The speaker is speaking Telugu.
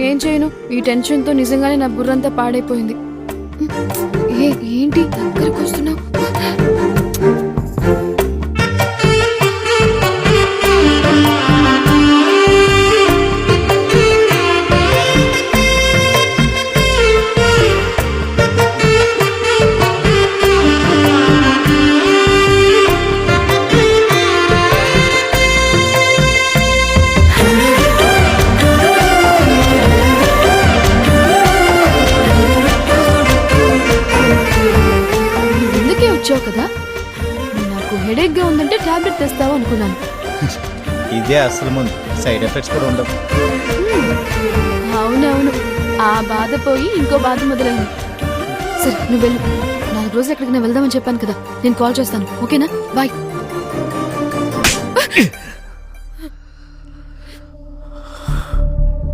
ఏం చేయను, ఈ టెన్షన్తో నిజంగానే నా బుర్రంతా పాడైపోయింది. ఏంటి దగ్గరకు వస్తున్నావు? వచ్చావు కదా, నాకు హెడేక్ గా ఉందంటే టాబ్లెట్ తెస్తావు అనుకున్నాను. ఇదే అసలు ముందు సైడ్ ఎఫెక్ట్స్ కూడా ఉండవు. అవునవును, ఆ బాధ పోయి ఇంకో బాధ మొదలైంది. సరే నువ్వు వెళ్ళు, 4 రోజులు ఎక్కడికి వెళ్దామని చెప్పాను కదా, నేను కాల్ చేస్తాను. ఓకేనా? బాయ్.